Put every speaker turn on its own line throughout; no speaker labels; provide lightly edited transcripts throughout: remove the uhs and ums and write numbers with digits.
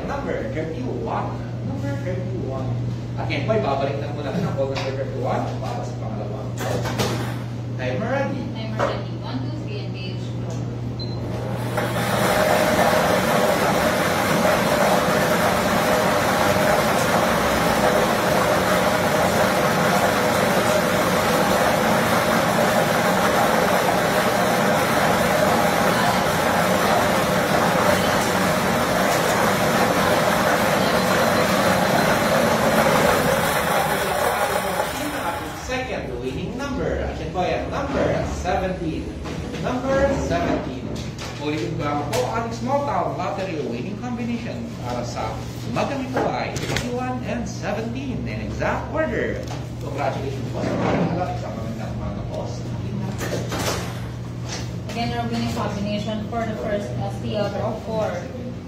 number 31. Number 31. At yan po, ibabalik na muna natin ang call number 31 para sa pangalawang call. Timer ready.
Timer ready. 1, 2, 3, engage.
Second winning number. At yan po yan, number 17. Number 17. Ulitin ko lang po ang Small Town Lottery winning combination para sa umagang ito ay 21 and 17 in exact order. Congratulations po sa mga alam sa magandang mga boss.
Again, our winning combination for the first STL draw for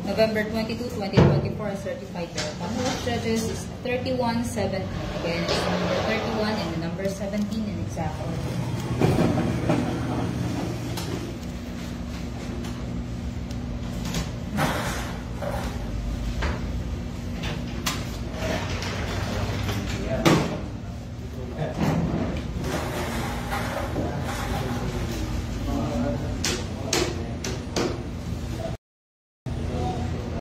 November 22, 2024 certified draw. Panel of judges is 31-17. Again, it's number 31 and the number 17 in exact order.